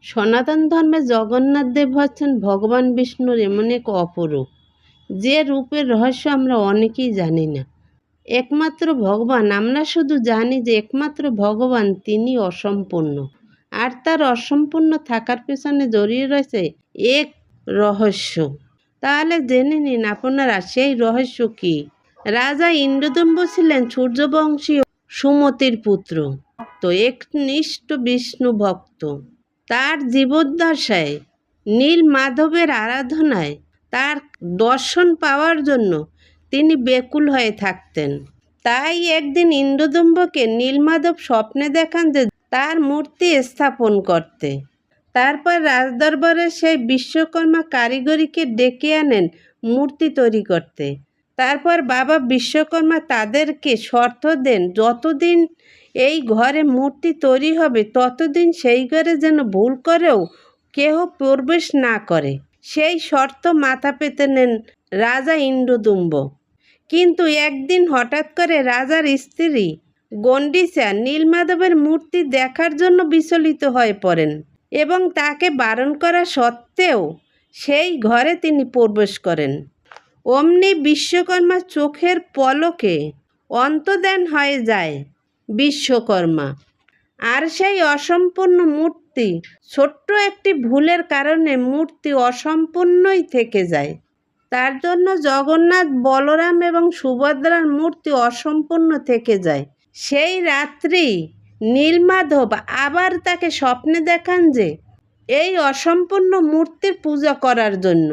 সনাতন ধর্মে জগন্নাথ দেব হচ্ছেন ভগবান বিষ্ণুর এমন এক অপরূপ, যে রূপের রহস্য আমরা অনেকেই জানি না। একমাত্র ভগবান, আমরা শুধু জানি যে একমাত্র ভগবান তিনি অসম্পূর্ণ, আর তার অসম্পূর্ণ থাকার পেছনে জড়িয়ে রয়েছে এক রহস্য। তাহলে জেনে নিন আপনারা সেই রহস্য কি। রাজা ইন্দ্রদম্ব ছিলেন সূর্যবংশীয় সুমতির পুত্র, তো একনিষ্ঠ বিষ্ণু ভক্ত। তার জীবদ্দশায় নীল মাধবের আরাধনায়, তার দর্শন পাওয়ার জন্য তিনি বেকুল হয়ে থাকতেন। তাই একদিন ইন্দ্রদম্বকে নীলমাধব স্বপ্নে দেখান যে তার মূর্তি স্থাপন করতে। তারপর রাজদরবারে সেই বিশ্বকর্মা কারিগরিকে ডেকে আনেন মূর্তি তৈরি করতে। তারপর বাবা বিশ্বকর্মা তাদেরকে শর্ত দেন, যতদিন এই ঘরে মূর্তি তৈরি হবে ততদিন সেই ঘরে যেন ভুল করেও কেহ প্রবেশ না করে। সেই শর্ত মাথা পেতে নেন রাজা ইন্দ্রদম্ব। কিন্তু একদিন হঠাৎ করে রাজার স্ত্রী গণ্ডিচা নীলমাধবের মূর্তি দেখার জন্য বিচলিত হয়ে পড়েন এবং তাকে বারণ করা সত্ত্বেও সেই ঘরে তিনি প্রবেশ করেন। অমনি বিশ্বকর্মা চোখের পলকে অন্তর্ধান হয়ে যায় বিশ্বকর্মা, আর সেই অসম্পূর্ণ মূর্তি, ছোট্ট একটি ভুলের কারণে মূর্তি অসম্পূর্ণই থেকে যায়। তার জন্য জগন্নাথ, বলরাম এবং সুভদ্রার মূর্তি অসম্পূর্ণ থেকে যায়। সেই রাত্রি নীলমাধব আবার তাকে স্বপ্নে দেখান যে এই অসম্পূর্ণ মূর্তির পূজা করার জন্য,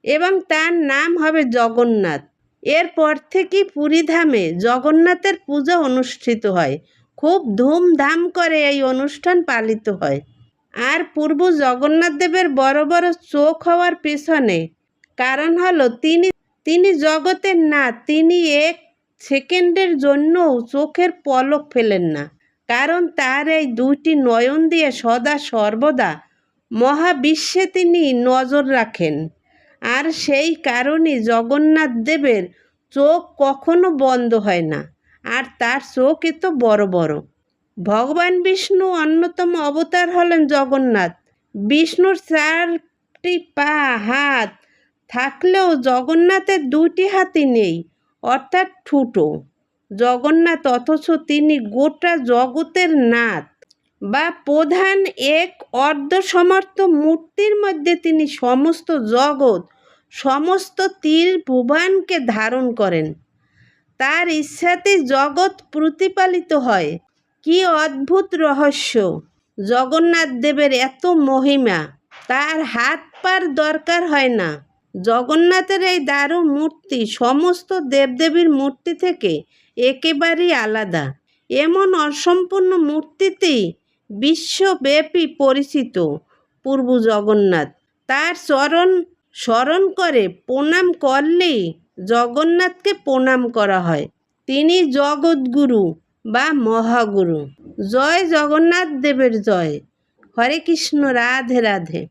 এবং তার নাম হবে জগন্নাথ। এরপর থেকেই পুরীধামে জগন্নাথের পূজা অনুষ্ঠিত হয়। খুব ধুমধাম করে এই অনুষ্ঠান পালিত হয়। আর পূর্ব জগন্নাথ দেবের বড় বড় চোখ হওয়ার পেছনে কারণ হলো তিনি জগতের না, তিনি এক সেকেন্ডের জন্যও চোখের পলক ফেলেন না, কারণ তার এই দুইটি নয়ন দিয়ে সদা সর্বদা মহাবিশ্বে তিনি নজর রাখেন। আর সেই কারণে জগন্নাথ দেবের চোখ কখনো বন্ধ হয় না, আর তার চোখ এত বড় বড়। ভগবান বিষ্ণু অন্যতম অবতার হলেন জগন্নাথ। বিষ্ণুর 4টি পা, হাত থাকলেও জগন্নাথের 2টি হাতই নেই, অর্থাৎ ঠুটো জগন্নাথ, অথচ তিনি গোটা জগতের নাথ বা প্রধান। এক অর্ধসমর্থ মূর্তির মধ্যে তিনি সমস্ত জগৎ, সমস্ত ত্রিভুবনকে ধারণ করেন। তার ইচ্ছাতেই জগৎ প্রতিপালিত হয়। কি অদ্ভুত রহস্য! জগন্নাথ দেবের এত মহিমা, তার হাত পার দরকার হয় না। জগন্নাথের এই দারুণ মূর্তি সমস্ত দেবদেবীর মূর্তি থেকে একেবারেই আলাদা। এমন অসম্পূর্ণ মূর্তিতেই বিশ্বব্যাপী পরিচিত পূর্ব জগন্নাথ। তার চরণ স্মরণ করে প্রণাম করলেই জগন্নাথকে প্রণাম করা হয়। তিনি জগৎগুরু বা মহাগুরু। জয় জগন্নাথ দেবের জয়। হরে কৃষ্ণ, রাধে রাধে।